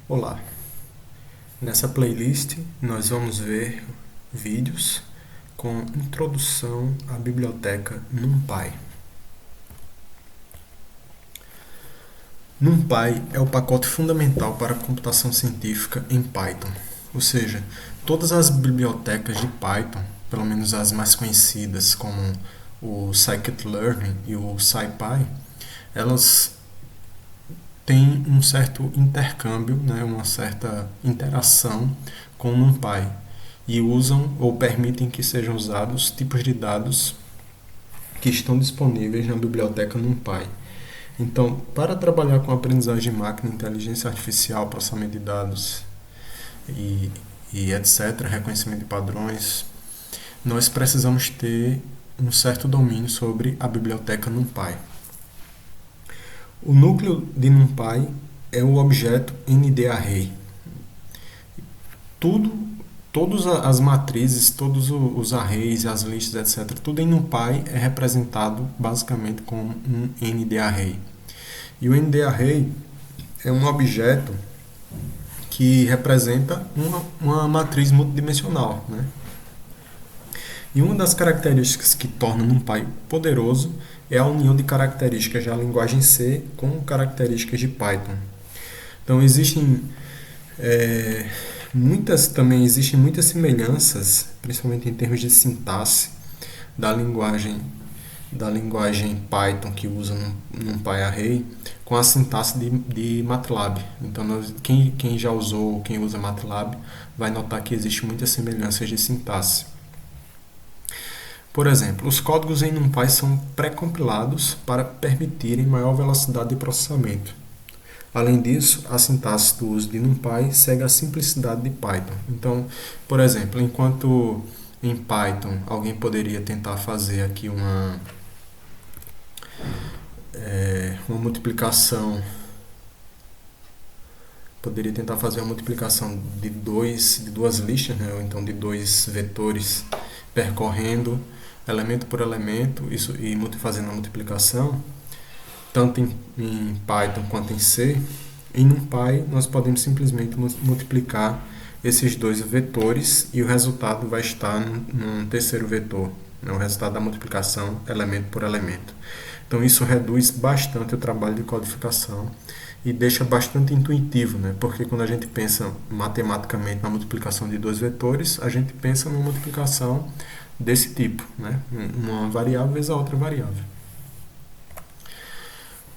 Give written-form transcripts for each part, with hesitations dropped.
Olá, nessa playlist nós vamos ver vídeos com introdução à biblioteca NumPy. NumPy é o pacote fundamental para a computação científica em Python, ou seja, todas as bibliotecas de Python, pelo menos as mais conhecidas como o Scikit-learn e o SciPy, elas têm um certo intercâmbio, né, uma certa interação com o NumPy e usam ou permitem que sejam usados tipos de dados que estão disponíveis na biblioteca NumPy. Então, para trabalhar com aprendizagem de máquina, inteligência artificial, processamento de dados e, e etc., reconhecimento de padrões, nós precisamos ter um certo domínio sobre a biblioteca NumPy. O núcleo de NumPy é o objeto NDArray. Todas as matrizes, todos os arrays, as listas, etc., tudo em NumPy é representado basicamente como um NDArray. E o NDArray é um objeto que representa uma matriz multidimensional, né? E uma das características que torna o NumPy poderoso é a união de características da linguagem C com características de Python. Então existem muitas semelhanças, principalmente em termos de sintaxe da linguagem Python que usa no NumPy com a sintaxe de MATLAB. Então quem já usou ou quem usa MATLAB vai notar que existe muitas semelhanças de sintaxe. Por exemplo, os códigos em NumPy são pré-compilados para permitirem maior velocidade de processamento. Além disso, a sintaxe do uso de NumPy segue a simplicidade de Python. Então, por exemplo, enquanto em Python alguém poderia tentar fazer aqui uma multiplicação, de duas listas, né? Ou então de dois vetores percorrendo elemento por elemento e fazendo a multiplicação, tanto em Python quanto em C. Em NumPy nós podemos simplesmente multiplicar esses dois vetores e o resultado vai estar num terceiro vetor, né? O resultado da multiplicação elemento por elemento. Então isso reduz bastante o trabalho de codificação e deixa bastante intuitivo, né? Porque quando a gente pensa matematicamente na multiplicação de dois vetores, a gente pensa numa multiplicação desse tipo, né? Uma variável vezes a outra variável.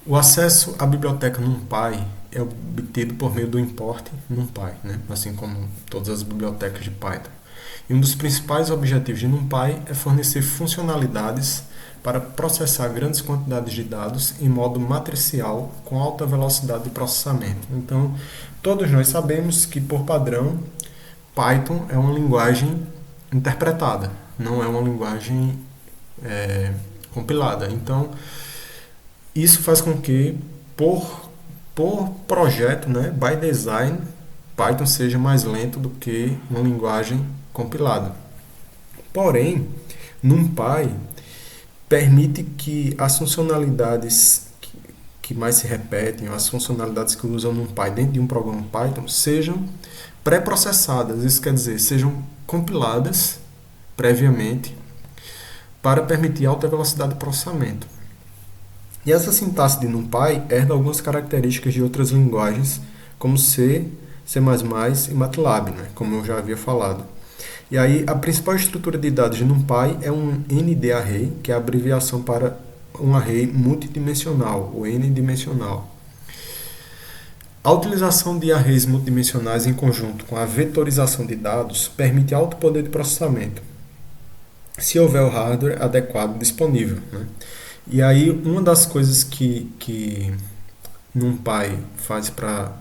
O acesso à biblioteca NumPy é obtido por meio do import NumPy, né? Assim como todas as bibliotecas de Python. E um dos principais objetivos de NumPy é fornecer funcionalidades para processar grandes quantidades de dados em modo matricial com alta velocidade de processamento. Então, todos nós sabemos que, por padrão, Python é uma linguagem interpretada, não é uma linguagem compilada. Então, isso faz com que, por projeto, né, by design, Python seja mais lento do que uma linguagem compilada. Porém, NumPy permite que as funcionalidades que mais se repetem, as funcionalidades que usam NumPy dentro de um programa Python, sejam pré-processadas, isso quer dizer, sejam compiladas previamente para permitir alta velocidade de processamento. E essa sintaxe de NumPy herda algumas características de outras linguagens, como C, C++ e MATLAB, né, como eu já havia falado. E aí, a principal estrutura de dados de NumPy é um NDArray, que é a abreviação para um array multidimensional, ou n-dimensional. A utilização de arrays multidimensionais em conjunto com a vetorização de dados permite alto poder de processamento, se houver o hardware adequado disponível, né? E aí, uma das coisas que NumPy faz para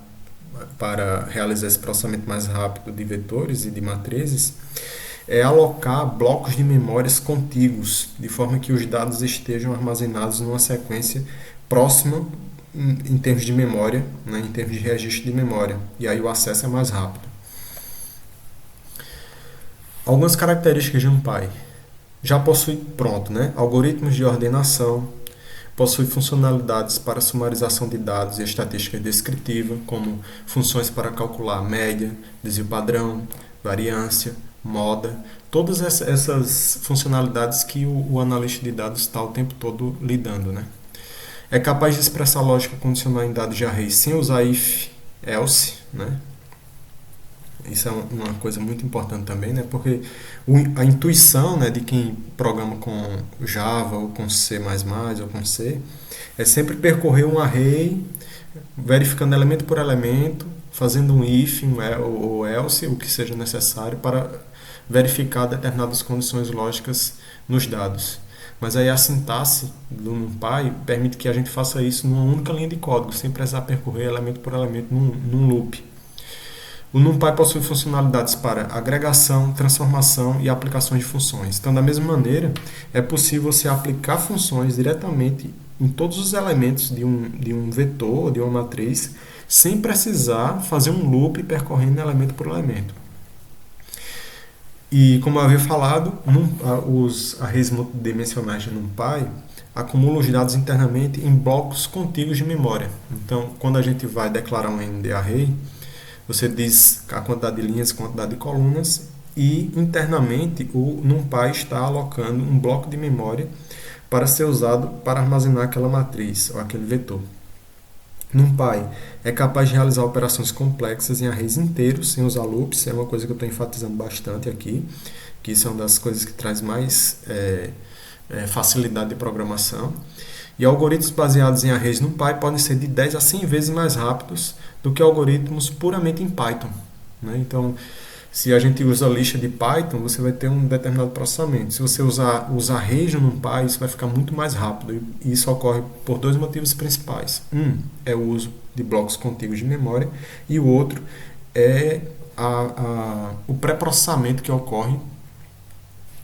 realizar esse processamento mais rápido de vetores e de matrizes é alocar blocos de memórias contíguos, de forma que os dados estejam armazenados numa sequência próxima em termos de memória, né, em termos de registro de memória. E aí o acesso é mais rápido. Algumas características de NumPy. Já possui algoritmos de ordenação, Possui funcionalidades para sumarização de dados e estatística descritiva, como funções para calcular média, desvio padrão, variância, moda, todas essas funcionalidades que o analista de dados está o tempo todo lidando, né? É capaz de expressar lógica condicional em dados de array sem usar if, else, né? Isso é uma coisa muito importante também, né? Porque a intuição, né, de quem programa com Java ou com C++ ou com C é sempre percorrer um array, verificando elemento por elemento, fazendo um if ou else, o que seja necessário para verificar determinadas condições lógicas nos dados. Mas aí a sintaxe do NumPy permite que a gente faça isso numa única linha de código, sem precisar percorrer elemento por elemento num loop. O NumPy possui funcionalidades para agregação, transformação e aplicações de funções. Então, da mesma maneira, é possível você aplicar funções diretamente em todos os elementos de um vetor, de uma matriz, sem precisar fazer um loop percorrendo elemento por elemento. E, como eu havia falado, os arrays multidimensionais de NumPy acumulam os dados internamente em blocos contíguos de memória. Então, quando a gente vai declarar um ND-array, você diz a quantidade de linhas, a quantidade de colunas, e internamente o NumPy está alocando um bloco de memória para ser usado para armazenar aquela matriz ou aquele vetor. NumPy é capaz de realizar operações complexas em arrays inteiros, sem usar loops. É uma coisa que eu estou enfatizando bastante aqui, que isso é uma das coisas que traz mais facilidade de programação. E algoritmos baseados em arrays NumPy podem ser de 10 a 100 vezes mais rápidos do que algoritmos puramente em Python, né? Então, se a gente usa a lista de Python, você vai ter um determinado processamento. Se você usar os arrays no NumPy, isso vai ficar muito mais rápido. E isso ocorre por dois motivos principais. Um é o uso de blocos contíguos de memória e o outro é o pré-processamento que ocorre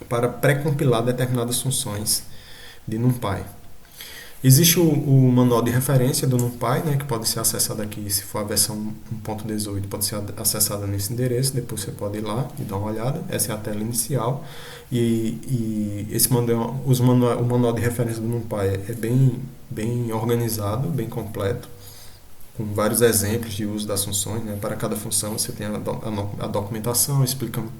para pré-compilar determinadas funções de NumPy. Existe o manual de referência do NumPy, né, que pode ser acessado aqui, se for a versão 1.18, pode ser acessada nesse endereço, depois você pode ir lá e dar uma olhada. Essa é a tela inicial. E esse manual, o manual de referência do NumPy é bem organizado, bem completo, com vários exemplos de uso das funções, né? Para cada função você tem a documentação explicando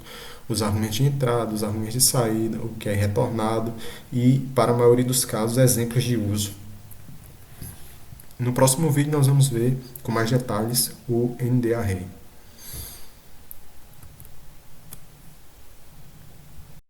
os argumentos de entrada, os argumentos de saída, o que é retornado e, para a maioria dos casos, exemplos de uso. No próximo vídeo nós vamos ver com mais detalhes o ND-Array.